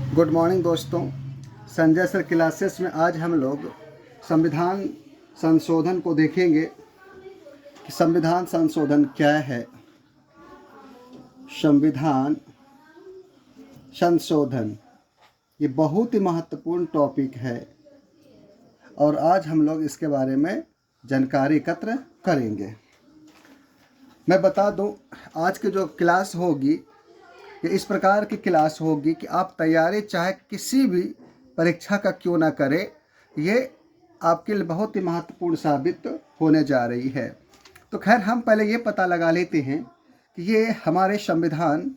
Good morning दोस्तों। Sanjay sir classes में आज हम लोग संविधान संशोधन को देखेंगे कि संविधान संशोधन क्या है। संविधान संशोधन ये बहुत ही महत्वपूर्ण टॉपिक है और आज हम लोग इसके बारे में जानकारी एकत्र करेंगे। मैं बता दूं, आज की जो क्लास होगी ये इस प्रकार की क्लास होगी कि आप तैयारी चाहे किसी भी परीक्षा का क्यों ना करें, ये आपके लिए बहुत ही महत्वपूर्ण साबित होने जा रही है। तो खैर, हम पहले ये पता लगा लेते हैं कि ये हमारे संविधान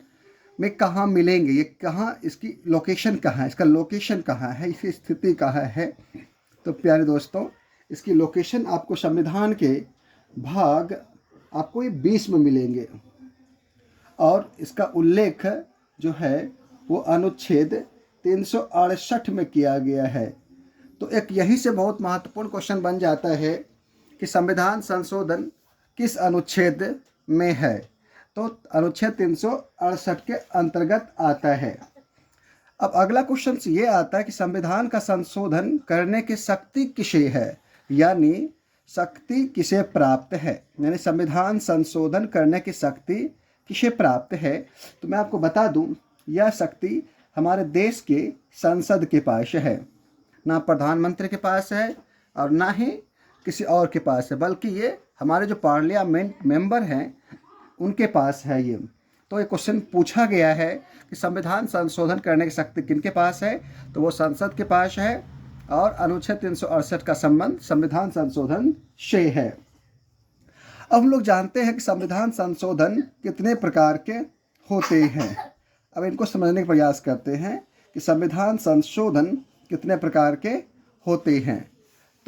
में कहाँ मिलेंगे, ये कहाँ, इसकी लोकेशन कहाँ है, इसका लोकेशन कहाँ है, इसकी स्थिति कहाँ है। तो प्यारे दोस्तों, इसकी लोकेशन आपको संविधान के भाग आपको ये 20 में मिलेंगे और इसका उल्लेख जो है वो अनुच्छेद 368 में किया गया है। तो एक यहीं से बहुत महत्वपूर्ण क्वेश्चन बन जाता है कि संविधान संशोधन किस अनुच्छेद में है। तो अनुच्छेद 368 के अंतर्गत आता है। अब अगला क्वेश्चन ये आता है कि संविधान का संशोधन करने की शक्ति किसे है, यानी शक्ति किसे प्राप्त है, यानी संविधान संशोधन करने की शक्ति किसे प्राप्त है। तो मैं आपको बता दूं, यह शक्ति हमारे देश के संसद के पास है, ना प्रधानमंत्री के पास है और ना ही किसी और के पास है, बल्कि ये हमारे जो पार्लियामेंट मेंबर हैं उनके पास है ये। तो ये क्वेश्चन पूछा गया है कि संविधान संशोधन करने की शक्ति किनके पास है, तो वो संसद के पास है और अनुच्छेद 368 का संबंध संविधान संशोधन से है। अब हम लोग जानते हैं कि संविधान संशोधन कितने प्रकार के होते हैं। अब इनको समझने का प्रयास करते हैं कि संविधान संशोधन कितने प्रकार के होते हैं।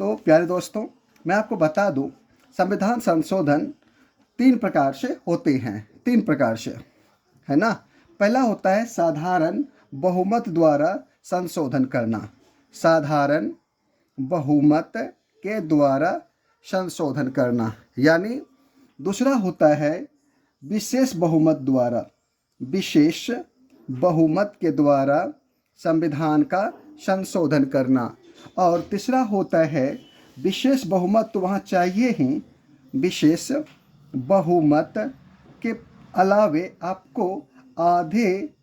तो प्यारे दोस्तों, मैं आपको बता दूं, संविधान संशोधन 3 प्रकार से होते हैं, 3 प्रकार से, है ना। पहला होता है साधारण बहुमत द्वारा संशोधन करना, साधारण बहुमत के द्वारा संशोधन करना। यानी दूसरा होता है विशेष बहुमत द्वारा, विशेष बहुमत के द्वारा संविधान का संशोधन करना। और तीसरा होता है विशेष बहुमत तो वहाँ चाहिए ही, विशेष बहुमत के अलावे आपको आधे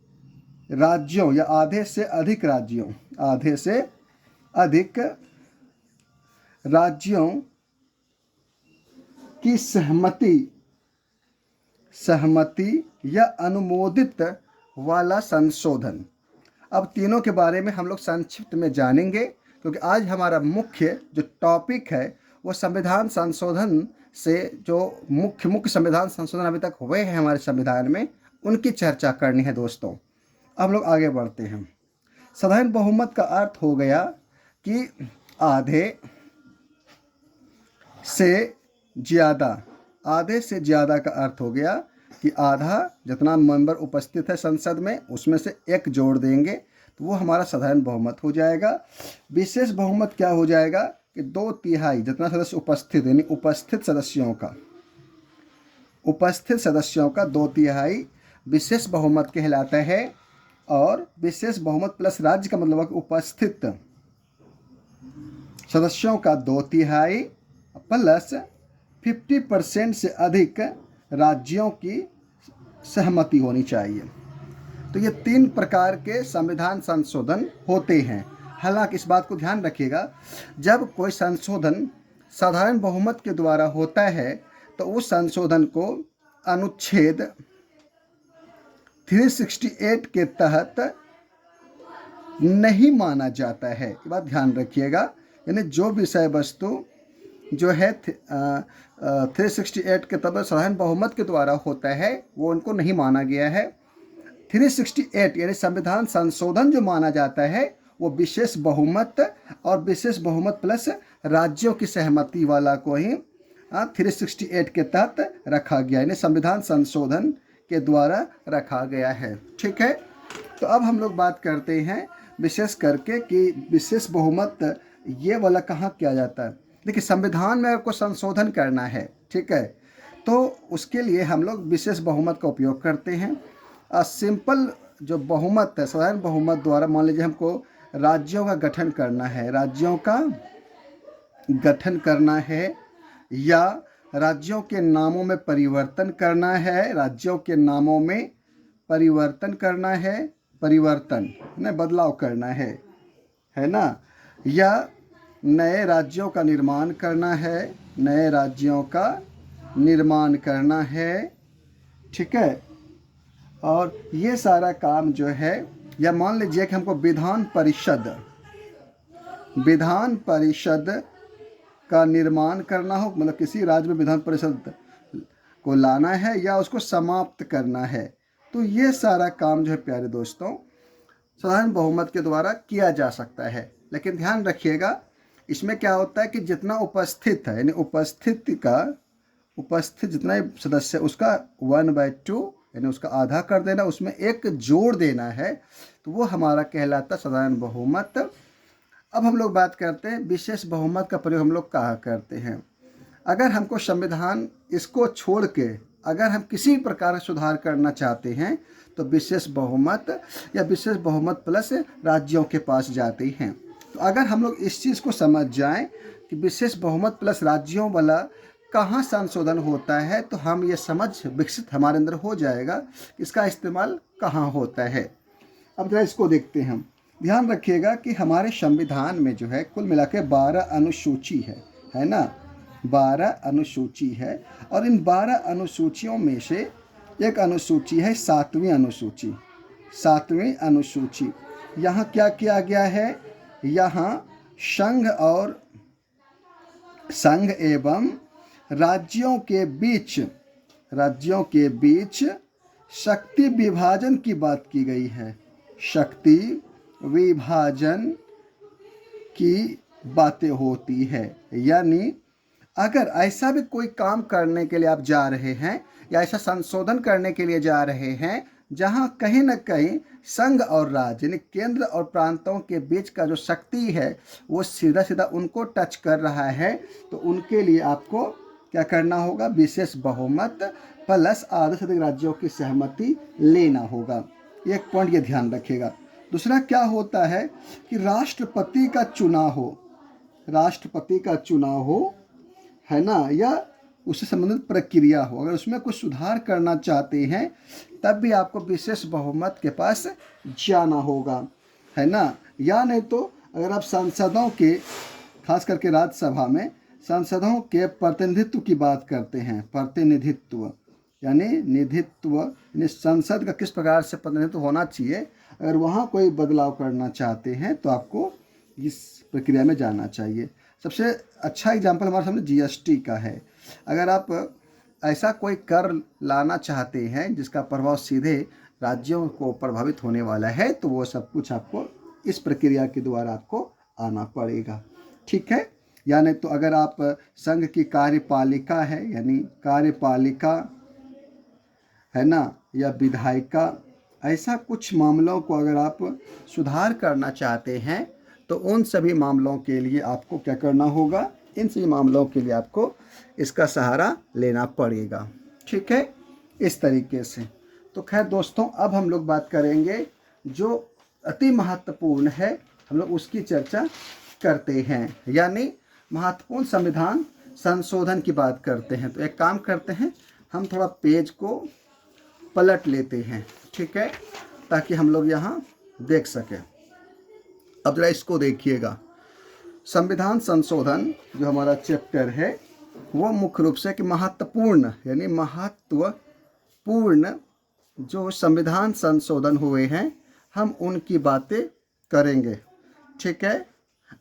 राज्यों या आधे से अधिक राज्यों, आधे से अधिक राज्यों की सहमति या अनुमोदित वाला संशोधन। अब तीनों के बारे में हम लोग संक्षिप्त में जानेंगे, क्योंकि आज हमारा मुख्य जो टॉपिक है वो संविधान संशोधन से, जो मुख्य संविधान संशोधन अभी तक हुए हैं हमारे संविधान में, उनकी चर्चा करनी है दोस्तों। अब हम लोग आगे बढ़ते हैं। साधारण बहुमत का अर्थ हो गया कि आधे से ज़्यादा, आधे से ज़्यादा का अर्थ हो गया कि आधा, जितना मेंबर उपस्थित है संसद में उसमें से एक जोड़ देंगे तो वो हमारा साधारण बहुमत हो जाएगा। विशेष बहुमत क्या हो जाएगा कि 2/3 जितना सदस्य उपस्थित, यानी उपस्थित सदस्यों का 2/3 विशेष बहुमत कहलाता है। और विशेष बहुमत प्लस राज्य का मतलब है कि उपस्थित सदस्यों का 2/3 प्लस 50% से अधिक राज्यों की सहमति होनी चाहिए। तो ये 3 प्रकार के संविधान संशोधन होते हैं। हालांकि इस बात को ध्यान रखिएगा, जब कोई संशोधन साधारण बहुमत के द्वारा होता है तो उस संशोधन को अनुच्छेद 368 के तहत नहीं माना जाता है। ये बात ध्यान रखिएगा, यानी जो विषय वस्तु जो है 368 के तहत साधारण बहुमत के द्वारा होता है वो उनको नहीं माना गया है। 368 यानी संविधान संशोधन जो माना जाता है वो विशेष बहुमत और विशेष बहुमत प्लस राज्यों की सहमति वाला को ही 368 के तहत रखा गया, यानी संविधान संशोधन के द्वारा रखा गया है। ठीक है, तो अब हम लोग बात करते हैं विशेष करके कि विशेष बहुमत ये वाला कहाँ किया जाता है। देखिए, संविधान में आपको संशोधन करना है, ठीक है, तो उसके लिए हम लोग विशेष बहुमत का उपयोग करते हैं। सिंपल जो बहुमत है, साधारण बहुमत द्वारा मान लीजिए हमको राज्यों का गठन करना है, राज्यों का गठन करना है, या राज्यों के नामों में परिवर्तन करना है, राज्यों के नामों में परिवर्तन करना है, परिवर्तन है ना, बदलाव करना है ना, या नए राज्यों का निर्माण करना है, नए राज्यों का निर्माण करना है, ठीक है। और ये सारा काम जो है, या मान लीजिए कि हमको विधान परिषद का निर्माण करना हो, मतलब किसी राज्य में विधान परिषद को लाना है या उसको समाप्त करना है, तो ये सारा काम जो है प्यारे दोस्तों साधारण बहुमत के द्वारा किया जा सकता है। लेकिन ध्यान रखिएगा, इसमें क्या होता है कि जितना उपस्थित है, यानी उपस्थित जितना सदस्य उसका 1/2 यानी उसका आधा कर देना, उसमें एक जोड़ देना है, तो वो हमारा कहलाता साधारण बहुमत। अब हम लोग बात करते हैं विशेष बहुमत का प्रयोग हम लोग कहाँ करते हैं। अगर हमको संविधान इसको छोड़ के अगर हम किसी प्रकार से सुधार करना चाहते हैं तो विशेष बहुमत या विशेष बहुमत प्लस राज्यों के पास जाते हैं। तो अगर हम लोग इस चीज़ को समझ जाएं कि विशेष बहुमत प्लस राज्यों वाला कहाँ संशोधन होता है, तो हम ये समझ विकसित हमारे अंदर हो जाएगा कि इसका इस्तेमाल कहाँ होता है। अब जरा इसको देखते हैं हम। ध्यान रखिएगा कि हमारे संविधान में जो है कुल मिला के 12 अनुसूची है ना, 12 अनुसूची है। और इन 12 अनुसूचियों में से एक अनुसूची है 7वीं अनुसूची। 7वीं अनुसूची यहाँ क्या किया गया है, यहाँ संघ एवं राज्यों के बीच शक्ति विभाजन की बात की गई है। शक्ति विभाजन की बातें होती है, यानी अगर ऐसा भी कोई काम करने के लिए आप जा रहे हैं या ऐसा संशोधन करने के लिए जा रहे हैं जहां कहीं ना कहीं संघ और राज्य यानी केंद्र और प्रांतों के बीच का जो शक्ति है वो सीधा सीधा उनको टच कर रहा है, तो उनके लिए आपको क्या करना होगा, विशेष बहुमत प्लस आधे से अधिक राज्यों की सहमति लेना होगा। एक पॉइंट ये ध्यान रखिएगा। दूसरा क्या होता है कि राष्ट्रपति का चुनाव हो है ना, या उससे संबंधित प्रक्रिया हो, अगर उसमें कुछ सुधार करना चाहते हैं तब भी आपको विशेष बहुमत के पास जाना होगा, है ना। या नहीं तो अगर आप सांसदों के, खास करके राज्यसभा में सांसदों के प्रतिनिधित्व की बात करते हैं, प्रतिनिधित्व यानी संसद का किस प्रकार से प्रतिनिधित्व होना चाहिए, अगर वहाँ कोई बदलाव करना चाहते हैं तो आपको इस प्रक्रिया में जाना चाहिए। सबसे अच्छा एग्जाम्पल हमारे सामने जीएसटी का है। अगर आप ऐसा कोई कर लाना चाहते हैं जिसका प्रभाव सीधे राज्यों को प्रभावित होने वाला है, तो वो सब कुछ आपको इस प्रक्रिया के द्वारा आपको आना पड़ेगा, ठीक है। या नहीं तो अगर आप संघ की कार्यपालिका है, यानी कार्यपालिका है ना, या विधायिका, ऐसा कुछ मामलों को अगर आप सुधार करना चाहते हैं तो उन सभी मामलों के लिए आपको क्या करना होगा, इन सभी मामलों के लिए आपको इसका सहारा लेना पड़ेगा, ठीक है, इस तरीके से। तो खैर दोस्तों, अब हम लोग बात करेंगे जो अति महत्वपूर्ण है, हम लोग उसकी चर्चा करते हैं, यानी महत्वपूर्ण संविधान संशोधन की बात करते हैं। तो एक काम करते हैं, हम थोड़ा पेज को पलट लेते हैं, ठीक है, ताकि हम लोग यहाँ देख सकें। अब जरा इसको देखिएगा। संविधान संशोधन जो हमारा चैप्टर है वो मुख्य रूप से कि महत्वपूर्ण यानी महत्वपूर्ण जो संविधान संशोधन हुए हैं हम उनकी बातें करेंगे, ठीक है।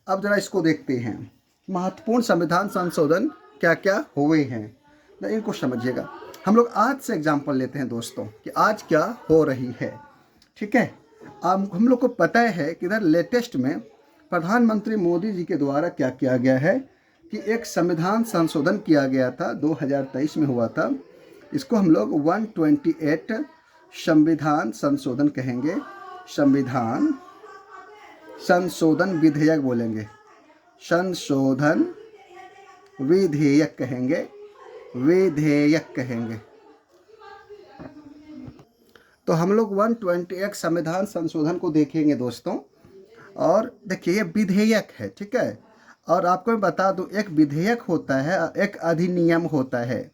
अब जरा इसको देखते हैं, महत्वपूर्ण संविधान संशोधन क्या क्या हुए हैं, तो इनको समझिएगा। हम लोग आज से एग्जाम्पल लेते हैं दोस्तों कि आज क्या हो रही है, ठीक है। अब हम लोग को पता है कि इधर लेटेस्ट में प्रधानमंत्री मोदी जी के द्वारा क्या किया गया है कि एक संविधान संशोधन किया गया था, 2023 में हुआ था। इसको हम लोग 128 संविधान संशोधन कहेंगे, संविधान संशोधन विधेयक बोलेंगे, संशोधन विधेयक कहेंगे, विधेयक कहेंगे। तो हम लोग 121 संविधान संशोधन को देखेंगे दोस्तों। और देखिए ये विधेयक है, ठीक है। और आपको मैं बता दूं, एक विधेयक होता है, एक अधिनियम होता है,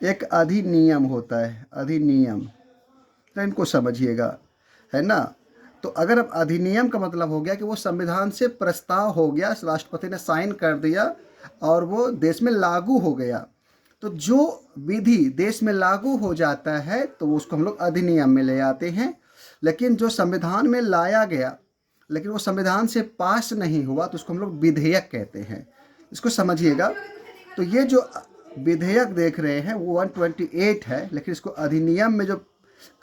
एक अधिनियम होता है, अधिनियम। तो इनको समझिएगा, है ना। तो अगर अब अधिनियम का मतलब हो गया कि वो संविधान से प्रस्ताव हो गया, राष्ट्रपति ने साइन कर दिया और वो देश में लागू हो गया। तो जो विधि देश में लागू हो जाता है तो उसको हम लोग अधिनियम में ले आते हैं। लेकिन जो संविधान में लाया गया लेकिन वो संविधान से पास नहीं हुआ तो उसको हम लोग विधेयक कहते हैं। इसको समझिएगा। तो ये जो विधेयक देख रहे हैं वो 128 है, लेकिन इसको अधिनियम में जो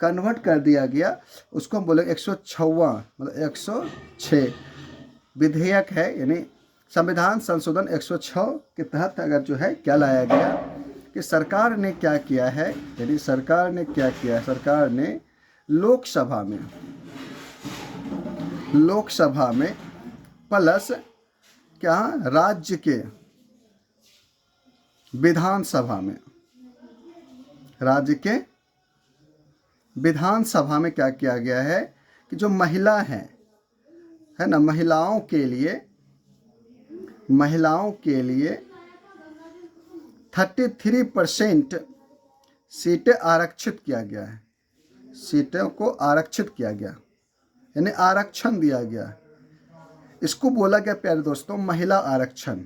कन्वर्ट कर दिया गया उसको हम बोले 106वां, मतलब 106 विधेयक है। यानी संविधान संशोधन 106 के तहत अगर जो है क्या लाया गया कि सरकार ने क्या किया है, यानी सरकार ने क्या किया है, सरकार ने लोकसभा में प्लस क्या राज्य के विधानसभा में, राज्य के विधानसभा में क्या किया गया है कि जो महिला है ना, महिलाओं के लिए 33% सीटें आरक्षित किया गया है। सीटों को आरक्षित किया गया, यानी आरक्षण दिया गया। इसको बोला गया प्यारे दोस्तों महिला आरक्षण,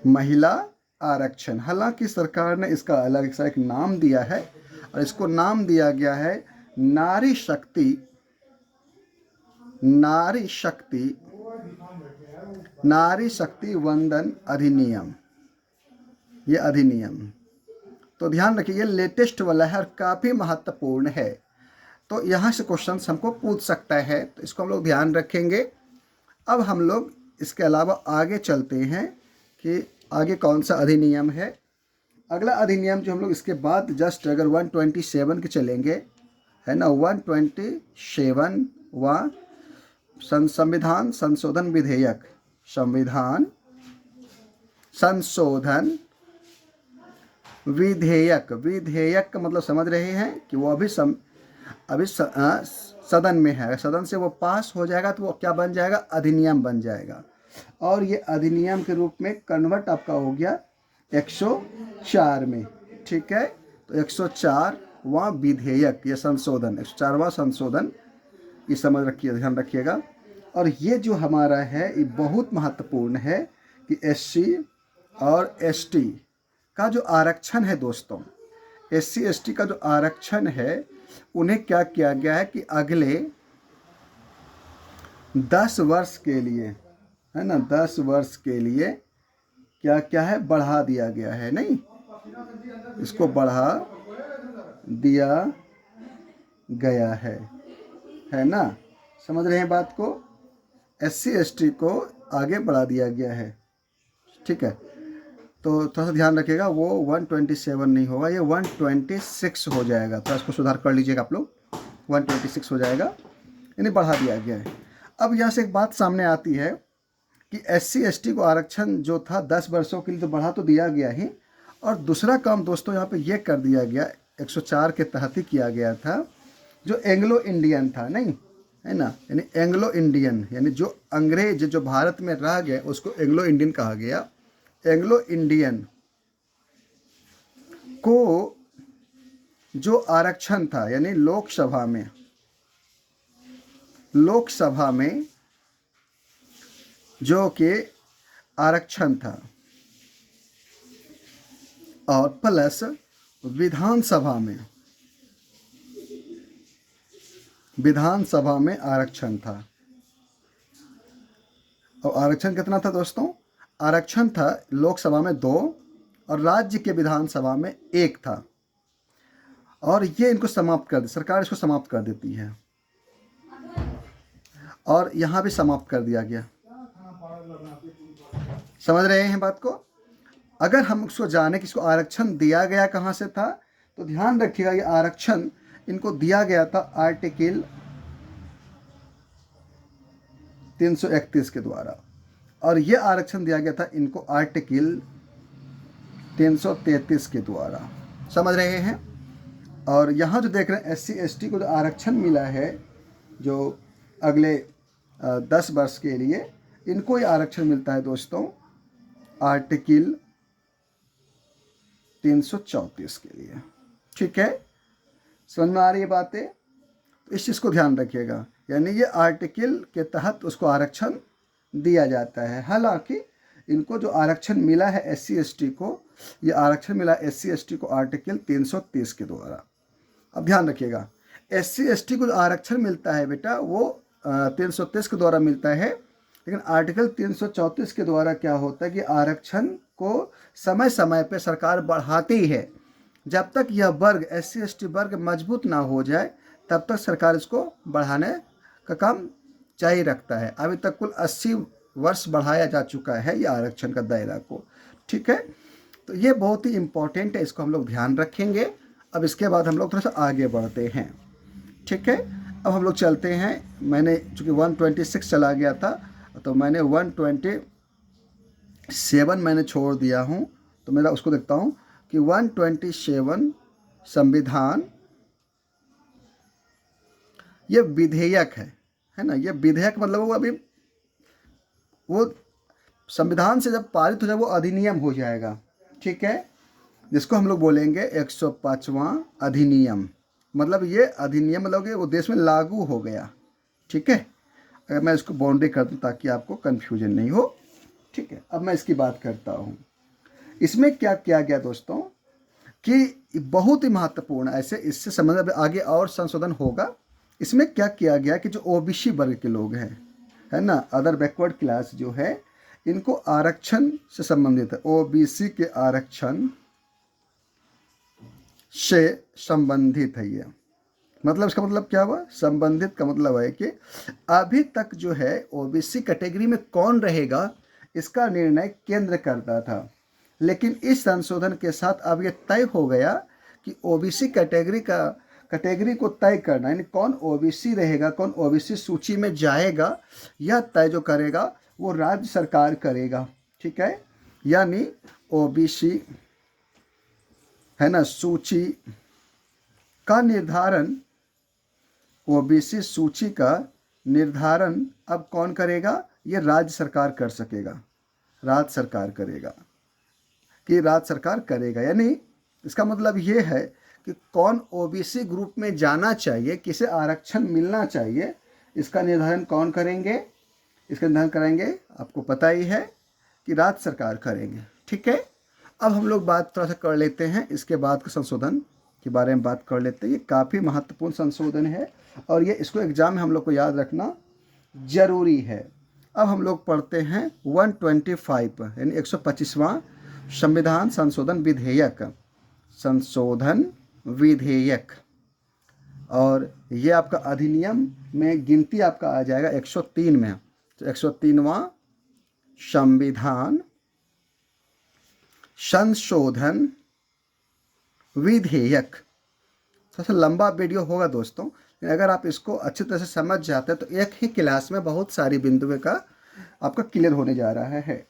महिला आरक्षण। हालांकि सरकार ने इसका अलग सा एक नाम दिया है और इसको नाम दिया गया है नारी शक्ति वंदन अधिनियम। ये अधिनियम तो ध्यान रखिए ये लेटेस्ट वाला है और काफ़ी महत्वपूर्ण है। तो यहाँ से क्वेश्चन हमको पूछ सकता है, तो इसको हम लोग ध्यान रखेंगे। अब हम लोग इसके अलावा आगे चलते हैं कि आगे कौन सा अधिनियम है। अगला अधिनियम जो हम लोग इसके बाद जस्ट अगर 127 के चलेंगे, है ना, 127वां संविधान संशोधन विधेयक, संविधान संशोधन विधेयक का मतलब समझ रहे हैं कि वो अभी सदन में है। सदन से वो पास हो जाएगा तो वो क्या बन जाएगा, अधिनियम बन जाएगा। और ये अधिनियम के रूप में कन्वर्ट आपका हो गया 104 में, ठीक है। तो 104वां विधेयक, ये संशोधन 104वां संशोधन, ये समझ रखिए, ध्यान रखिएगा। और ये जो हमारा है ये बहुत महत्वपूर्ण है कि SC और ST का जो आरक्षण है दोस्तों, SC ST का जो आरक्षण है उन्हें क्या किया गया है कि अगले 10 वर्ष के लिए, है ना, 10 वर्ष के लिए क्या क्या है, बढ़ा दिया गया है। नहीं, इसको बढ़ा दिया गया है ना, समझ रहे हैं बात को। SC ST को आगे बढ़ा दिया गया है, ठीक है। तो थोड़ा सा ध्यान रखिएगा, वो 127 नहीं होगा, ये 126 हो जाएगा। तो इसको सुधार कर लीजिएगा आप लोग, 126 हो जाएगा, यानी बढ़ा दिया गया है। अब यहाँ से एक बात सामने आती है कि SC ST को आरक्षण जो था 10 वर्षों के लिए तो बढ़ा तो दिया गया ही, और दूसरा काम दोस्तों यहाँ पे ये कर दिया गया, 104 के तहत ही किया गया था, जो एंग्लो इंडियन था, नहीं है ना, यानी एंग्लो इंडियन, यानी जो अंग्रेज जो भारत में रह गए उसको एंग्लो इंडियन कहा गया। एंग्लो इंडियन को जो आरक्षण था, यानी लोकसभा में जो कि आरक्षण था, और प्लस विधानसभा में आरक्षण था। और आरक्षण कितना था दोस्तों, आरक्षण था लोकसभा में 2 और राज्य के विधानसभा में 1 था। और ये इनको समाप्त कर, सरकार इसको समाप्त कर देती है, और यहाँ भी समाप्त कर दिया गया। समझ रहे हैं बात को। अगर हम उसको जाने कि इसको आरक्षण दिया गया कहाँ से था, तो ध्यान रखिएगा ये आरक्षण इनको दिया गया था आर्टिकल 331 के द्वारा, और ये आरक्षण दिया गया था इनको आर्टिकल 333 के द्वारा। समझ रहे हैं। और यहाँ जो देख रहे हैं SC ST को जो आरक्षण मिला है, जो अगले 10 वर्ष के लिए इनको ये आरक्षण मिलता है दोस्तों आर्टिकल 334 के लिए। ठीक है, समझ में आ रही है बातें? तो इस चीज़ को ध्यान रखिएगा, यानी ये आर्टिकल के तहत उसको आरक्षण दिया जाता है। हालांकि इनको जो आरक्षण मिला है SC ST को, ये आरक्षण मिला SC ST को आर्टिकल 330 के द्वारा। अब ध्यान रखिएगा, SC ST को जो आरक्षण मिलता है बेटा वो 330 के द्वारा मिलता है, लेकिन आर्टिकल 334 के द्वारा क्या होता है कि आरक्षण को समय समय पे सरकार बढ़ाती है। जब तक यह वर्ग SC ST वर्ग मजबूत ना हो जाए तब तक सरकार इसको बढ़ाने का काम जारी रखता है। अभी तक कुल 80 वर्ष बढ़ाया जा चुका है ये आरक्षण का दायरा को। ठीक है, तो ये बहुत ही इम्पोर्टेंट है, इसको हम लोग ध्यान रखेंगे। अब इसके बाद हम लोग थोड़ा सा आगे बढ़ते हैं। ठीक है, अब हम लोग चलते हैं। मैंने चूँकि 126 चला गया था तो मैंने 127 मैंने छोड़ दिया हूँ, तो मेरा उसको देखता हूँ कि 127 संविधान ये विधेयक है ना। ये विधेयक मतलब वो अभी वो संविधान से जब पारित हो जाए वो अधिनियम हो जाएगा। ठीक है, जिसको हम लोग बोलेंगे 105वां अधिनियम। मतलब ये अधिनियम मतलब कि वो देश में लागू हो गया। ठीक है, अगर मैं इसको बाउंड्री कर दूँ ताकि आपको कन्फ्यूजन नहीं हो। ठीक है, अब मैं इसकी बात करता हूँ। इसमें क्या किया गया दोस्तों कि बहुत ही महत्वपूर्ण, ऐसे इससे संबंधित आगे और संशोधन होगा। इसमें क्या किया गया कि जो OBC वर्ग के लोग हैं, है ना, अदर बैकवर्ड क्लास जो है, इनको आरक्षण से संबंधित है। OBC के आरक्षण से संबंधित है ये। मतलब इसका मतलब क्या हुआ? संबंधित का मतलब है कि अभी तक जो है OBC कैटेगरी में कौन रहेगा इसका निर्णय केंद्र करता था, लेकिन इस संशोधन के साथ अब ये तय हो गया कि OBC कैटेगरी को तय करना, यानी कौन OBC रहेगा, कौन OBC सूची में जाएगा, यह तय जो करेगा वो राज्य सरकार करेगा। ठीक है, यानी OBC है ना सूची का निर्धारण, OBC सूची का निर्धारण अब कौन करेगा? ये राज्य सरकार कर सकेगा, राज्य सरकार करेगा कि राज्य सरकार करेगा। यानी इसका मतलब ये है कि कौन OBC ग्रुप में जाना चाहिए, किसे आरक्षण मिलना चाहिए, इसका निर्धारण कौन करेंगे? इसका निर्धारण करेंगे, आपको पता ही है कि राज्य सरकार करेंगे। ठीक है, अब हम लोग बात थोड़ा सा कर लेते हैं इसके बाद के संशोधन के बारे में बात कर लेते हैं। ये काफ़ी महत्वपूर्ण संशोधन है और ये इसको एग्जाम में हम लोग को याद रखना जरूरी है। अब हम लोग पढ़ते हैं 125 यानी 125वां संविधान संशोधन विधेयक, और ये आपका अधिनियम में गिनती आपका आ जाएगा 103 में। तो 103वां संविधान संशोधन विधेयक। थोड़ा सा लंबा वीडियो होगा दोस्तों, अगर आप इसको अच्छी तरह से समझ जाते हैं तो एक ही क्लास में बहुत सारी बिंदुओं का आपका क्लियर होने जा रहा है।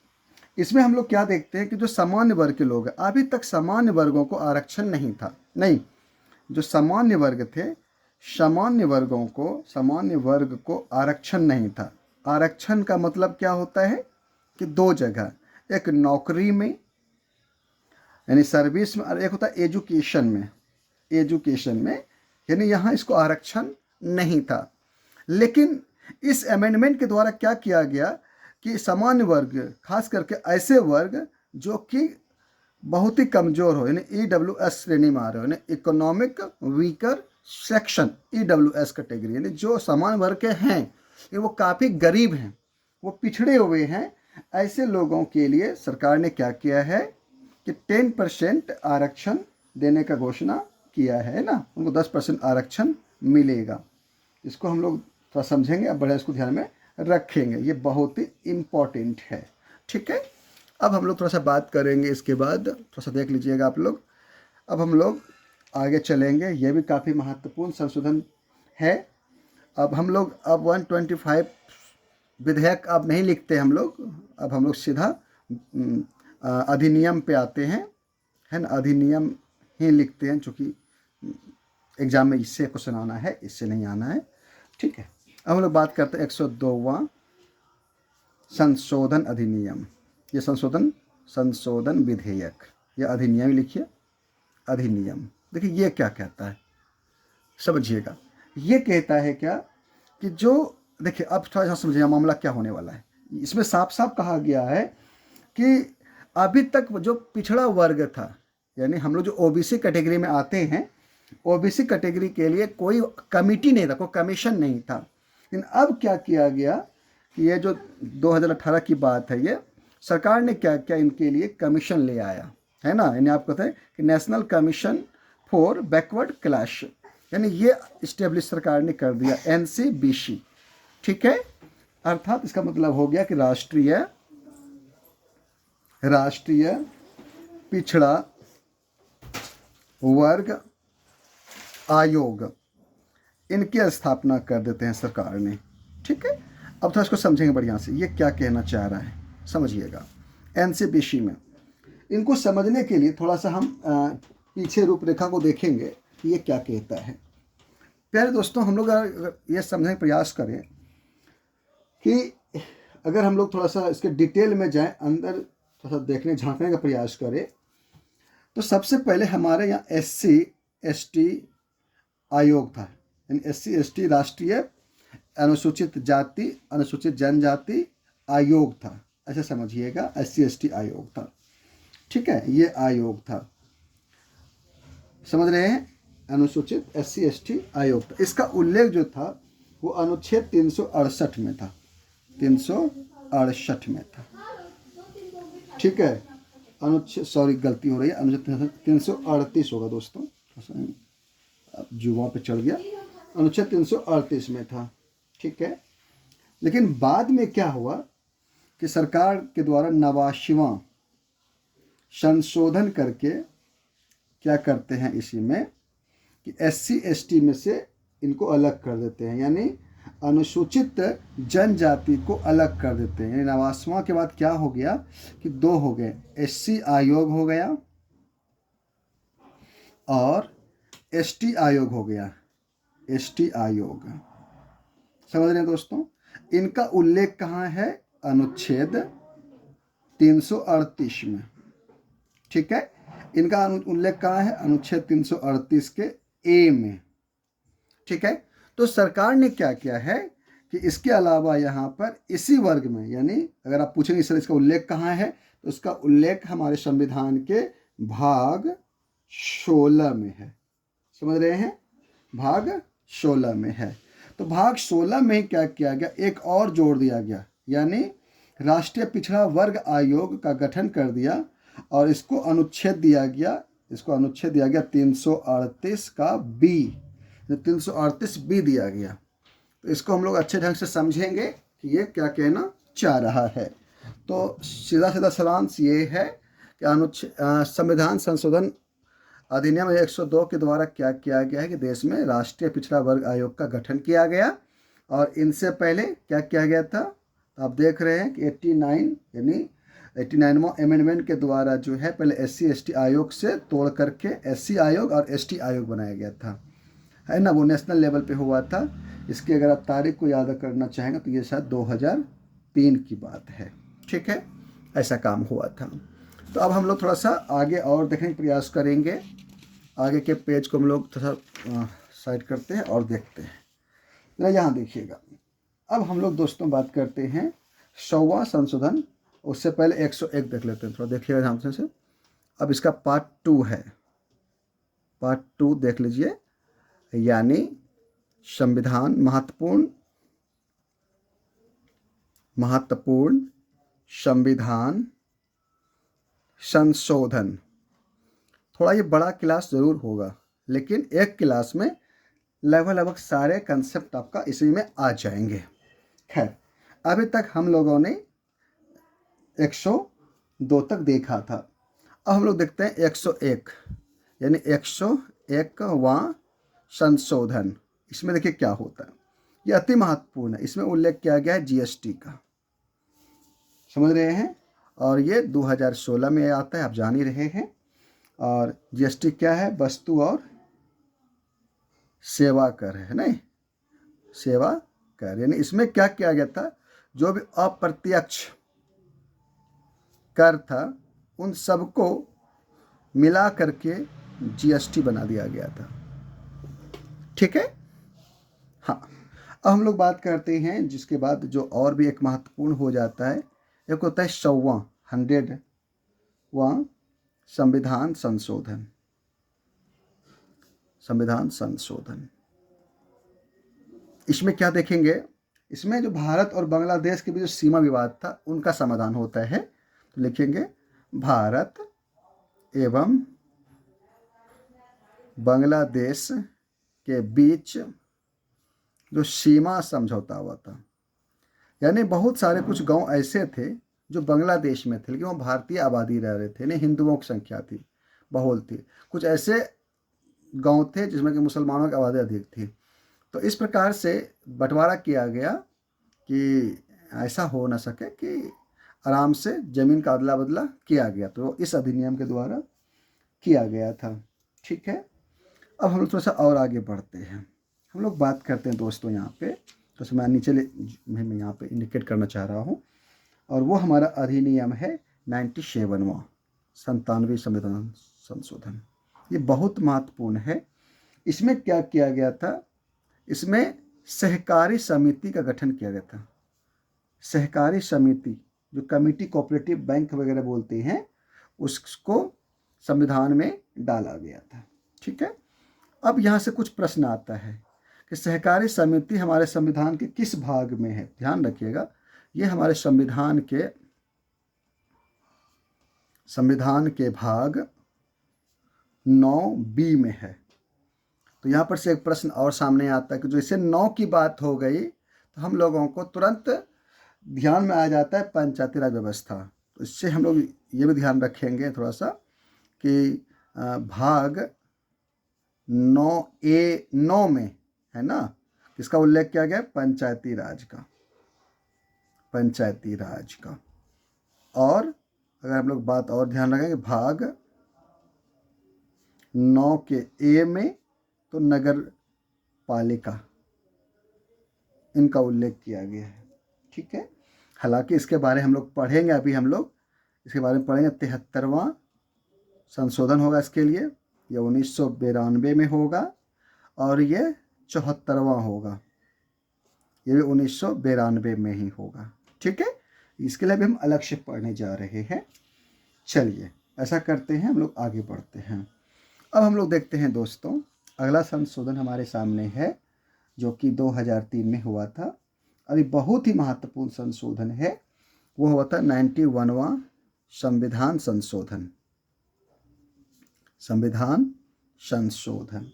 इसमें हम लोग क्या देखते हैं कि जो सामान्य वर्ग के लोग हैं, अभी तक सामान्य वर्गों को आरक्षण नहीं था। नहीं, जो सामान्य वर्ग थे, सामान्य वर्ग को आरक्षण नहीं था। आरक्षण का मतलब क्या होता है कि दो जगह, एक नौकरी में यानी सर्विस में, और एक होता है एजुकेशन में, यानी यहाँ इसको आरक्षण नहीं था। लेकिन इस अमेंडमेंट के द्वारा क्या किया गया कि सामान्य वर्ग, खास करके ऐसे वर्ग जो कि बहुत ही कमज़ोर हो, यानी EWS श्रेणी में आ रहे हो, यानी economic weaker section, EWS category, यानी जो सामान्य वर्ग के हैं वो काफ़ी गरीब हैं, वो पिछड़े हुए हैं, ऐसे लोगों के लिए सरकार ने क्या किया है कि 10% आरक्षण देने का घोषणा किया है ना, उनको 10% आरक्षण मिलेगा। इसको हम लोग थोड़ा समझेंगे, अब बड़े इसको ध्यान में रखेंगे, ये बहुत ही इम्पोर्टेंट है। ठीक है, अब हम लोग थोड़ा सा बात करेंगे इसके बाद, थोड़ा सा देख लीजिएगा आप लोग। अब हम लोग आगे चलेंगे, ये भी काफ़ी महत्वपूर्ण संशोधन है। अब हम लोग 125 विधेयक अब नहीं लिखते हम लोग, अब हम लोग सीधा अधिनियम पे आते हैं, है ना, अधिनियम ही लिखते हैं, चूँकि एग्जाम में इससे क्वेश्चन आना है, इससे नहीं आना है, ठीक है। अब हम लोग बात करते हैं 102वां संशोधन अधिनियम। ये संशोधन विधेयक या अधिनियम लिखिए, अधिनियम। देखिए ये क्या कहता है, समझिएगा। ये कहता है क्या कि जो, देखिए अब थोड़ा सा समझिए मामला क्या होने वाला है। इसमें साफ साफ कहा गया है कि अभी तक जो पिछड़ा वर्ग था, यानी हम लोग जो ओबीसी कैटेगरी में आते हैं, ओबीसी कैटेगरी के लिए कोई कमेटी नहीं था, कोई कमीशन नहीं था। लेकिन अब क्या किया गया कि ये जो 2018 की बात है, ये सरकार ने क्या क्या इनके लिए कमीशन ले आया है ना। यानी आपको पता है कि national commission for backward class, यानी ये इस्टेब्लिश सरकार ने कर दिया, NCBC, ठीक है। अर्थात इसका मतलब हो गया कि राष्ट्रीय पिछड़ा वर्ग आयोग, इनकी स्थापना कर देते हैं सरकार ने, ठीक है। अब थोड़ा इसको समझेंगे बढ़िया से, ये क्या कहना चाह रहा है, समझिएगा। NCBC में इनको समझने के लिए थोड़ा सा हम पीछे रूपरेखा को देखेंगे कि ये क्या कहता है। प्यारे दोस्तों, हम लोग अगर ये समझने का प्रयास करें कि अगर हम लोग थोड़ा सा इसके डिटेल में जाएं, अंदर थोड़ा सा देखने झांकने का प्रयास करें, तो सबसे पहले हमारे यहाँ SC/ST आयोग था, यानी SC/ST राष्ट्रीय अनुसूचित जाति अनुसूचित जनजाति आयोग था, ऐसा समझिएगा। SC/ST आयोग था, ठीक है, ये आयोग था, समझ रहे हैं, अनुसूचित SC/ST आयोग था। इसका उल्लेख जो था वो अनुच्छेद 368 में था, 368 में था, ठीक है। अनुच्छेद, सॉरी गलती हो रही है, अनुच्छेद 338 होगा दोस्तों, अब जुबान पे चढ़ गया, अनुच्छेद 338 में था, ठीक है। लेकिन बाद में क्या हुआ कि सरकार के द्वारा 89वां संशोधन करके क्या करते हैं इसी में कि SC/ST में से इनको अलग कर देते हैं, यानी अनुसूचित जनजाति को अलग कर देते हैं। यानी 89वां के बाद क्या हो गया कि दो हो गए, SC आयोग हो गया और ST आयोग हो गया, ST आयोग, समझ रहे हैं दोस्तों। इनका उल्लेख कहाँ है, अनुच्छेद 338 में, ठीक है। इनका उल्लेख कहाँ है, अनुच्छेद 338 के A में, ठीक है। तो सरकार ने क्या किया है कि इसके अलावा यहाँ पर इसी वर्ग में, यानी अगर आप पूछेंगे सर इसका उल्लेख कहाँ है, तो इसका उल्लेख हमारे संविधान के भाग 16 में है, समझ रहे हैं, भाग 16 में है। तो भाग 16 में क्या किया गया, एक और जोड़ दिया गया, यानी राष्ट्रीय पिछड़ा वर्ग आयोग का गठन कर दिया और इसको अनुच्छेद दिया गया 338 का B, 338 B दिया गया। तो इसको हम लोग अच्छे ढंग से समझेंगे कि ये क्या कहना चाह रहा है। तो सीधा सीधा सारांश ये है कि संविधान संशोधन अधिनियम 102 के द्वारा क्या किया गया है कि देश में राष्ट्रीय पिछड़ा वर्ग आयोग का गठन किया गया, और इनसे पहले क्या किया गया था, आप देख रहे हैं कि 89वां अमेंडमेंट के द्वारा जो है पहले SC/ST आयोग से तोड़ करके SC आयोग और ST आयोग बनाया गया था, है ना। वो नेशनल लेवल पे हुआ था। इसकी अगर आप तारीख को याद करना चाहेंगे तो ये शायद 2003 की बात है, ठीक है, ऐसा काम हुआ था। तो अब हम लोग थोड़ा सा आगे और देखने का प्रयास करेंगे। आगे के पेज को हम लोग थोड़ा साइड करते हैं और देखते हैं। यहाँ देखिएगा, अब हम लोग दोस्तों बात करते हैं 100वां संशोधन। उससे पहले 101 देख लेते हैं, थोड़ा देखिएगा ध्यान से। अब इसका पार्ट 2 है, पार्ट 2 देख लीजिए, यानी संविधान महत्वपूर्ण संविधान संशोधन। थोड़ा ये बड़ा क्लास ज़रूर होगा, लेकिन एक क्लास में लगभग सारे कंसेप्ट आपका इसी में आ जाएंगे। खैर, अभी तक हम लोगों ने 102 तक देखा था। अब हम लोग देखते हैं 101, यानी 101वां संशोधन। इसमें देखिए क्या होता है, ये अति महत्वपूर्ण है। इसमें उल्लेख किया गया है GST का, समझ रहे हैं, और ये 2016 में आता है, आप जान ही रहे हैं। और GST क्या है, वस्तु और सेवा कर है नहीं, सेवा कर, यानी इसमें क्या किया गया था, जो भी अप्रत्यक्ष कर था उन सबको मिला करके जीएसटी बना दिया गया था। ठीक है। हाँ, अब हम लोग बात करते हैं जिसके बाद जो और भी एक महत्वपूर्ण हो जाता है, एक होता है 100वां संविधान संशोधन। संविधान संशोधन, इसमें क्या देखेंगे, इसमें जो भारत और बांग्लादेश के बीच जो सीमा विवाद था उनका समाधान होता है। तो लिखेंगे भारत एवं बांग्लादेश के बीच जो सीमा समझौता हुआ था, यानी बहुत सारे कुछ गांव ऐसे थे जो बांग्लादेश में थे लेकिन वहाँ भारतीय आबादी रह रहे थे, नहीं हिंदुओं की संख्या थी, बहुल थी। कुछ ऐसे गांव थे जिसमें कि मुसलमानों की आबादी अधिक थी। तो इस प्रकार से बंटवारा किया गया कि ऐसा हो ना सके कि आराम से ज़मीन का अदला बदला किया गया, तो इस अधिनियम के द्वारा किया गया था। ठीक है। अब हम लोग थोड़ा सा और आगे बढ़ते हैं, हम लोग बात करते हैं दोस्तों यहाँ पे, तो मैं नीचे मैं यहाँ पे इंडिकेट करना चाह रहा हूँ, और वो हमारा अधिनियम है 97वां 97वें संविधान संशोधन। ये बहुत महत्वपूर्ण है। इसमें क्या किया गया था, इसमें सहकारी समिति का गठन किया गया था। सहकारी समिति, जो कमिटी कोऑपरेटिव बैंक वगैरह बोलते हैं, उसको संविधान में डाला गया था। ठीक है। अब यहाँ से कुछ प्रश्न आता है कि सहकारी समिति हमारे संविधान के किस भाग में है। ध्यान रखिएगा, ये हमारे संविधान के भाग 9B में है। तो यहाँ पर से एक प्रश्न और सामने आता है कि जो इसे 9 की बात हो गई तो हम लोगों को तुरंत ध्यान में आ जाता है पंचायती राज व्यवस्था। तो इससे हम लोग ये भी ध्यान रखेंगे थोड़ा सा कि भाग 9 में है ना, किसका उल्लेख किया गया, पंचायती राज का, पंचायती राज का। और अगर हम लोग बात और ध्यान रखेंगे भाग 9 के ए में तो नगर पालिका, इनका उल्लेख किया गया है। ठीक है। हालांकि इसके बारे हम लोग पढ़ेंगे, अभी हम लोग इसके बारे में पढ़ेंगे। 73वां संशोधन होगा इसके लिए, ये 1992 में होगा, और ये 74वां होगा, ये भी 1992 में ही होगा। ठीक है। इसके लिए भी हम अलग से पढ़ने जा रहे हैं। चलिए ऐसा करते हैं, हम लोग आगे बढ़ते हैं। अब हम लोग देखते हैं दोस्तों, अगला संशोधन हमारे सामने है जो कि 2003 में हुआ था, और ये बहुत ही महत्वपूर्ण संशोधन है। वो हुआ था 91वां संविधान संशोधन। संविधान संशोधन,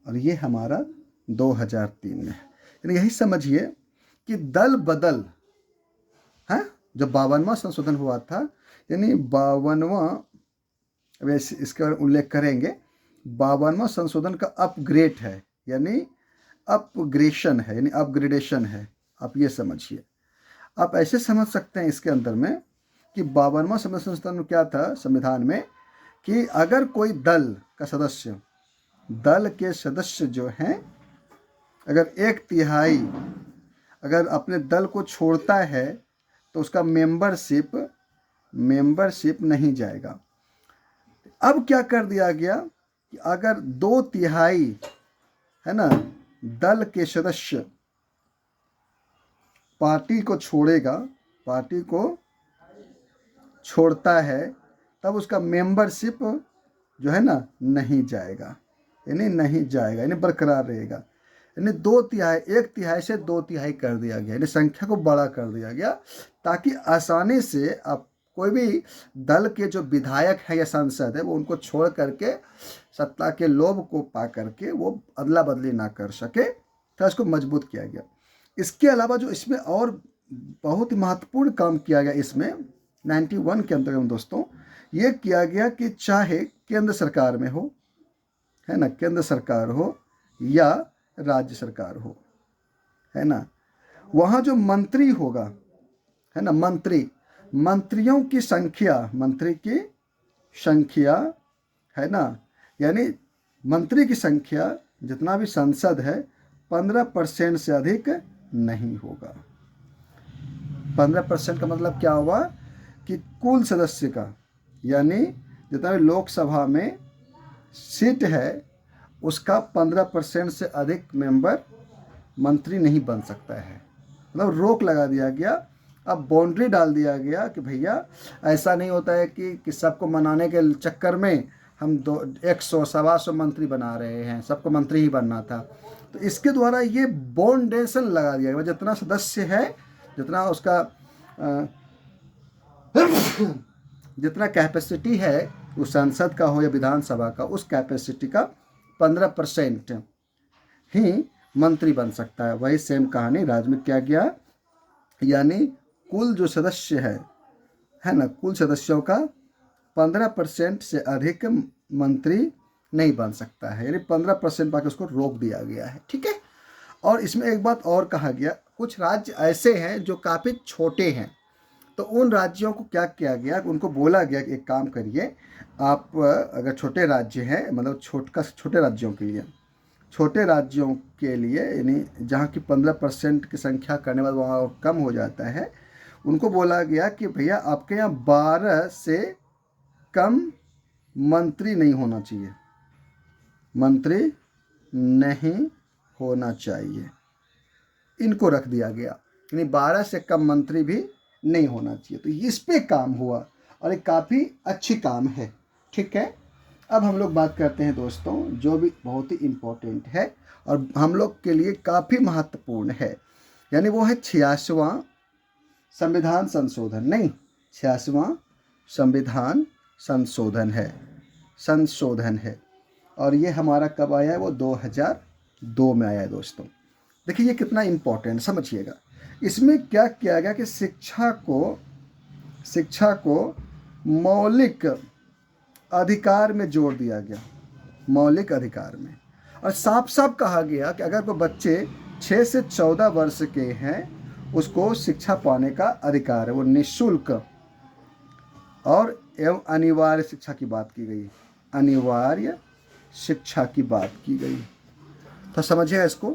और ये हमारा 2003 में है। यानी यही समझिए कि दल बदल है, जब 52वां संशोधन हुआ था, यानी 52वां, वैसे इसका उल्लेख करेंगे, 52वां संशोधन का अपग्रेड है, यानी अपग्रेशन है, यानी अपग्रेडेशन है। आप ये समझिए, आप ऐसे समझ सकते हैं इसके अंदर में कि 52वां संशोधन में क्या था संविधान में, कि अगर कोई दल का सदस्य, दल के सदस्य जो हैं, अगर 1/3 अगर अपने दल को छोड़ता है तो उसका मेंबरशिप नहीं जाएगा। अब क्या कर दिया गया कि अगर 2/3 है ना दल के सदस्य पार्टी को छोड़ता है, तब उसका मेंबरशिप जो है ना नहीं जाएगा, यानी बरकरार रहेगा। यानी 2/3, 1/3 से 2/3 कर दिया गया, यानी संख्या को बड़ा कर दिया गया, ताकि आसानी से आप कोई भी दल के जो विधायक है या सांसद है वो उनको छोड़ करके सत्ता के लोभ को पा करके वो अदला बदली ना कर सके, तो इसको मजबूत किया गया। इसके अलावा जो इसमें और बहुत ही महत्वपूर्ण काम किया गया इसमें 91 के अंतर्गत दोस्तों, ये किया गया कि चाहे केंद्र सरकार में हो, है ना, केंद्र सरकार हो या राज्य सरकार हो, है ना, वहाँ जो मंत्री होगा, है ना, मंत्रियों की संख्या है ना, यानी मंत्री की संख्या जितना भी संसद है 15% से अधिक नहीं होगा। 15% का मतलब क्या हुआ कि कुल सदस्य का, यानी जितना भी लोकसभा में सीट है उसका 15% से अधिक मेंबर मंत्री नहीं बन सकता है। मतलब रोक लगा दिया गया। अब बाउंड्री डाल दिया गया कि भैया ऐसा नहीं होता है कि सबको मनाने के चक्कर में हम 100-125 मंत्री बना रहे हैं, सबको मंत्री ही बनना था। तो इसके द्वारा ये बाउंडेशन लगा दिया गया, जितना सदस्य है, जितना उसका जितना कैपेसिटी है उस संसद का हो या विधानसभा का, उस कैपेसिटी का 15% ही मंत्री बन सकता है। वही सेम कहानी राज्य में किया गया, यानी कुल जो सदस्य है ना, कुल सदस्यों का 15% से अधिक मंत्री नहीं बन सकता है, यानी 15% बाकी उसको रोक दिया गया है। ठीक है। और इसमें एक बात और कहा गया, कुछ राज्य ऐसे हैं जो काफ़ी छोटे हैं, तो उन राज्यों को क्या किया गया, उनको बोला गया कि एक काम करिए, आप अगर छोटे राज्य हैं, मतलब छोटे राज्यों के लिए, छोटे राज्यों के लिए यानी जहाँ की 15% की संख्या करने बाद वहाँ कम हो जाता है, उनको बोला गया कि भैया आपके यहाँ 12 से कम मंत्री नहीं होना चाहिए, मंत्री नहीं होना चाहिए, इनको रख दिया गया, यानी 12 से कम मंत्री भी नहीं होना चाहिए। तो इस पे काम हुआ और एक काफ़ी अच्छी काम है। ठीक है। अब हम लोग बात करते हैं दोस्तों, जो भी बहुत ही इम्पोर्टेंट है और हम लोग के लिए काफ़ी महत्वपूर्ण है, यानी वो है 86वां संविधान संशोधन। नहीं, 86वां संविधान संशोधन है और ये हमारा कब आया है, वो 2002 में आया है दोस्तों। देखिए ये कितना इम्पोर्टेंट, समझिएगा। इसमें क्या किया गया कि शिक्षा को मौलिक अधिकार में जोड़ दिया गया, मौलिक अधिकार में। और साफ साफ कहा गया कि अगर कोई बच्चे 6 से 14 वर्ष के हैं उसको शिक्षा पाने का अधिकार है, वो निःशुल्क और एवं अनिवार्य शिक्षा की बात की गई, अनिवार्य शिक्षा की बात की गई। तो समझिए इसको,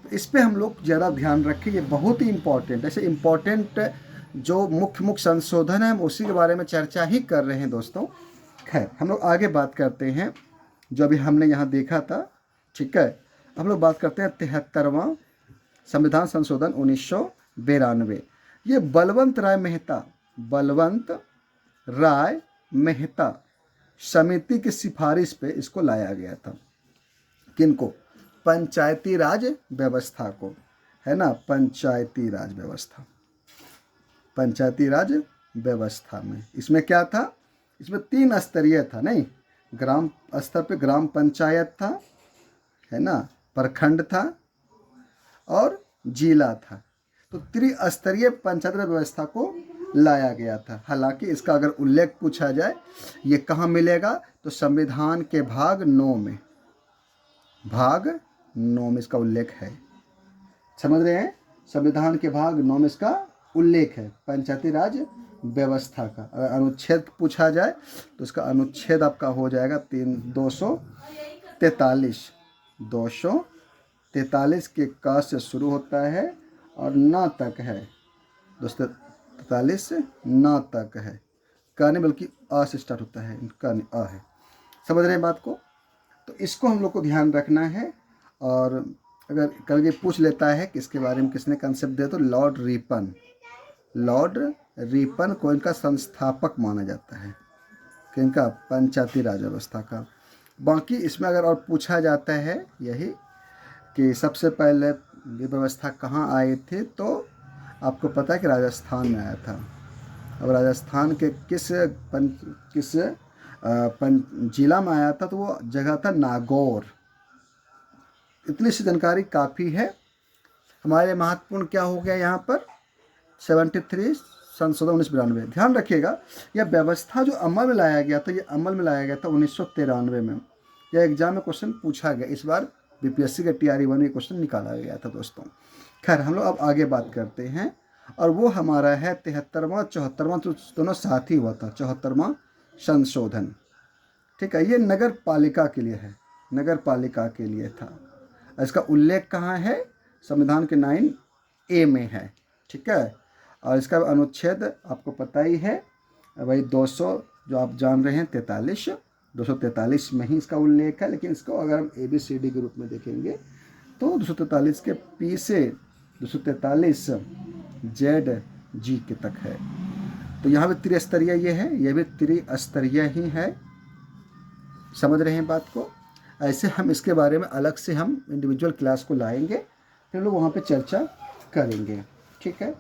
तो इस पे हम लोग ज़्यादा ध्यान रखें, ये बहुत ही इम्पोर्टेंट, ऐसे इम्पोर्टेंट जो मुख्य संशोधन है हम उसी के बारे में चर्चा ही कर रहे हैं दोस्तों। खैर हम लोग आगे बात करते हैं जो अभी हमने यहाँ देखा था। ठीक है। हम लोग बात करते हैं 73वां संविधान संशोधन 1992। ये बलवंत राय मेहता समिति की सिफारिश पे इसको लाया गया था। किनको? पंचायती राज व्यवस्था को, है ना, पंचायती राज व्यवस्था में इसमें क्या था, इसमें 3 स्तरीय था। नहीं, ग्राम स्तर पे ग्राम पंचायत था, है ना, प्रखंड था और जिला था। तो त्रिस्तरीय पंचायत राज व्यवस्था को लाया गया था। हालांकि इसका अगर उल्लेख पूछा जाए ये कहाँ मिलेगा, तो संविधान के भाग 9 में इसका उल्लेख है। समझ रहे हैं, संविधान के भाग 9 में इसका उल्लेख है, पंचायती राज व्यवस्था का। अगर अनुच्छेद पूछा जाए तो इसका अनुच्छेद आपका हो जाएगा 243 के क से शुरू होता है और न तक है दोस्तों, 43 से न तक है, क नहीं बल्कि अ से स्टार्ट होता है, क नहीं अ है। समझ रहे हैं बात को, तो इसको हम लोग को ध्यान रखना है। और अगर कभी पूछ लेता है कि इसके बारे में किसने कंसेप्ट दिया, तो लॉर्ड रिपन को इनका संस्थापक माना जाता है, कि इनका पंचायती राज व्यवस्था का। बाकी इसमें अगर और पूछा जाता है यही कि सबसे पहले ये व्यवस्था कहाँ आई थी, तो आपको पता है कि राजस्थान में आया था। अब राजस्थान के किस जिला में आया था, तो वो जगह था नागौर। इतनी सी जानकारी काफ़ी है। हमारे महत्वपूर्ण क्या हो गया यहाँ पर, 73 संशोधन 1992। ध्यान रखिएगा, यह व्यवस्था जो अमल में लाया गया था, ये अमल में लाया गया था 1993 में। यह एग्जाम में क्वेश्चन पूछा गया, इस बार बीपीएससी के TRE 1 में क्वेश्चन निकाला गया था दोस्तों। खैर हम लोग अब आगे बात करते हैं, और वो हमारा है 73वां 74वां, तो दोनों साथ ही हुआ था, 74वां संशोधन। ठीक है, ये नगर पालिका के लिए है, नगर पालिका के लिए था। इसका उल्लेख कहाँ है? संविधान के 9A में है, ठीक है। और इसका अनुच्छेद आपको पता ही है भाई 200, जो आप जान रहे हैं 43, 243 में ही इसका उल्लेख है। लेकिन इसको अगर हम ABCD के रूप में देखेंगे तो 243 के P से 243 ZG के तक है। तो यहाँ भी त्रिस्तरीय ये है, ये भी त्रिस्तरीय ही है। समझ रहे हैं बात को? ऐसे हम इसके बारे में अलग से हम इंडिविजुअल क्लास को लाएंगे, फिर लोग वहाँ पे चर्चा करेंगे, ठीक है।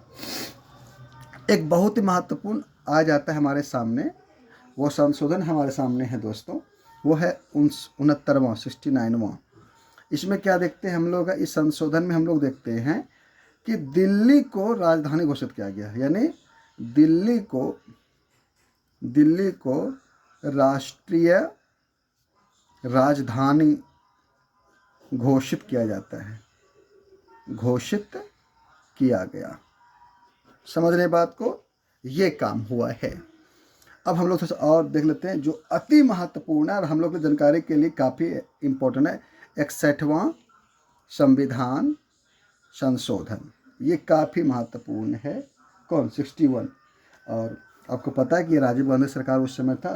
एक बहुत ही महत्वपूर्ण आ जाता है हमारे सामने, वो संशोधन हमारे सामने है दोस्तों, वो है 69वां 69वां। इसमें क्या देखते हैं हम लोग? इस संशोधन में हम लोग देखते हैं कि दिल्ली को राजधानी घोषित किया गया, यानी दिल्ली को राष्ट्रीय राजधानी घोषित किया जाता है, घोषित किया गया। समझ रहे बात को? ये काम हुआ है। अब हम लोग थोड़ा सा और देख लेते हैं जो अति महत्वपूर्ण है और हम लोग की जानकारी के लिए काफ़ी इम्पोर्टेंट है, 61वां संविधान संशोधन। ये काफ़ी महत्वपूर्ण है। कौन? 61। और आपको पता है कि राजीव गांधी सरकार उस समय था,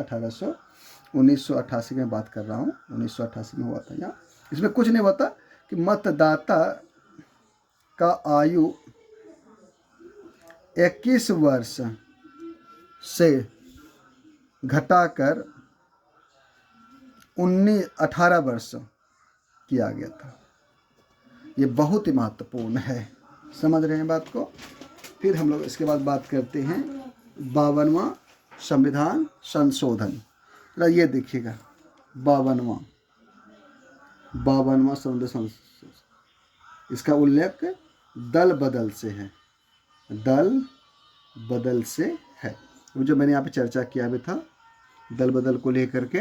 1988 में बात कर रहा हूँ, 1988 में हुआ था। यहाँ इसमें कुछ नहीं होता कि मतदाता का आयु 21 वर्ष से घटाकर 18 वर्ष किया गया था। ये बहुत ही महत्वपूर्ण है। समझ रहे हैं बात को? फिर हम लोग इसके बाद बात करते हैं 52वां संविधान संशोधन। ये देखिएगा 52वां संविधान, इसका उल्लेख दल बदल से है, दल बदल से है। जो मैंने यहाँ पे चर्चा किया भी था दल बदल को लेकर के,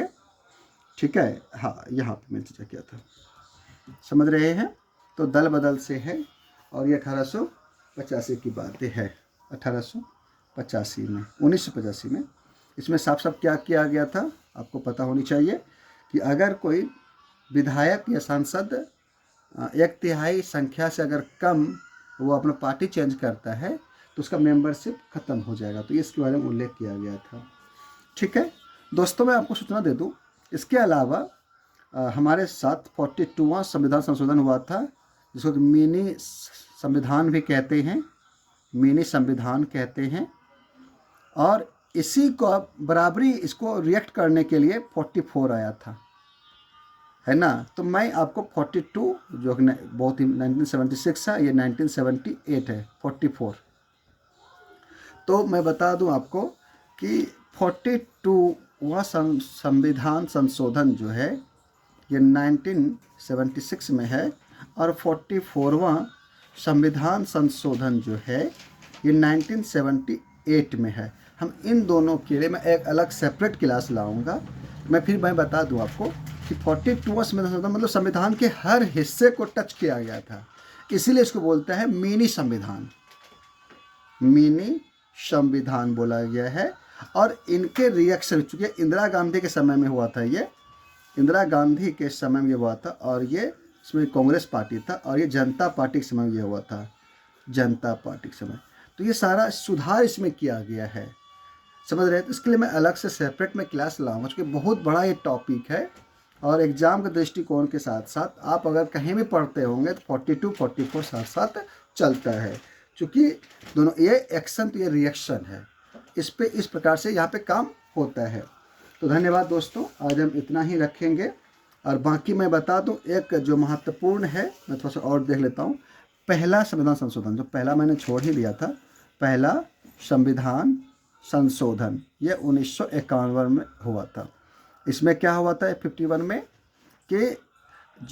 ठीक है। हाँ, यहाँ पे मैंने चर्चा किया था, समझ रहे हैं? तो दल बदल से है और ये 1885 की बातें है, 1885 में, 1985 में। इसमें साफ साफ क्या किया गया था आपको पता होनी चाहिए कि अगर कोई विधायक या सांसद 1/3 संख्या से अगर कम वो अपना पार्टी चेंज करता है तो उसका मेंबरशिप ख़त्म हो जाएगा। तो इसके बारे में उल्लेख किया गया था, ठीक है दोस्तों। मैं आपको सूचना दे दूं, इसके अलावा हमारे साथ 42वां संविधान संशोधन हुआ था, जिसको मिनी संविधान भी कहते हैं, मिनी संविधान कहते हैं। और इसी को बराबरी इसको रिएक्ट करने के लिए 44 आया था, है ना। तो मैं आपको 42 जो बहुत ही 1976 है, ये 1978 है, 44। तो मैं बता दूं आपको कि 42वां संविधान संशोधन जो है ये 1976 में है और 44वां संविधान संशोधन जो है ये 1978 में है। हम इन दोनों के लिए मैं एक अलग सेपरेट क्लास लाऊंगा। मैं बता दूं आपको कि 42वां संविधान संशोधन मतलब संविधान के हर हिस्से को टच किया गया था, इसीलिए इसको बोलता है मिनी संविधान, मिनी संविधान बोला गया है। और इनके रिएक्शन, चूँकि इंदिरा गांधी के समय में हुआ था, ये इंदिरा गांधी के समय में ये हुआ था, और ये इसमें कांग्रेस पार्टी था, और ये जनता पार्टी के समय में ये हुआ था, जनता पार्टी के समय। तो ये सारा सुधार इसमें किया गया है, समझ रहे हैं। तो इसके लिए मैं अलग से सेपरेट में क्लास लाऊंगा, क्योंकि बहुत बड़ा ये टॉपिक है और एग्ज़ाम के दृष्टिकोण के साथ साथ आप अगर कहीं भी पढ़ते होंगे तो 42 44 साथ साथ चलता है, क्योंकि दोनों ये एक्शन तो ये रिएक्शन है, इस प्रकार से यहाँ पे काम होता है। तो धन्यवाद दोस्तों, आज हम इतना ही रखेंगे। और बाकी मैं बता दूं एक जो महत्वपूर्ण है, मैं थोड़ा सा और देख लेता हूँ। पहला संविधान संशोधन, जो पहला मैंने छोड़ ही दिया था, पहला संविधान संशोधन ये 1951 में हुआ था। इसमें क्या हुआ था 51 में कि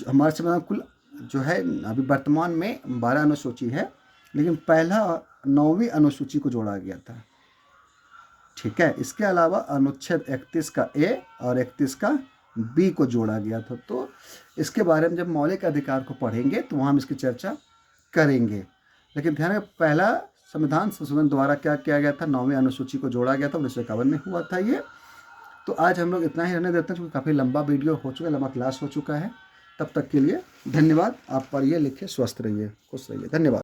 हमारे संविधान कुल जो है अभी वर्तमान में 12 अनुसूची है, लेकिन पहला 9वीं अनुसूची को जोड़ा गया था, ठीक है। इसके अलावा अनुच्छेद 31 का ए और 31 का बी को जोड़ा गया था। तो इसके बारे में जब मौलिक अधिकार को पढ़ेंगे तो वहाँ हम इसकी चर्चा करेंगे। लेकिन ध्यान रखें, पहला संविधान संशोधन द्वारा क्या किया गया था, 9वीं अनुसूची को जोड़ा गया था, 1951 में हुआ था ये। तो आज हम लोग इतना ही रहने देते हैं, क्योंकि काफ़ी लंबा वीडियो हो चुका है, लंबा क्लास हो चुका है। तब तक के लिए धन्यवाद। आप पढ़िए लिखिए, स्वस्थ रहिए, खुश रहिए। धन्यवाद।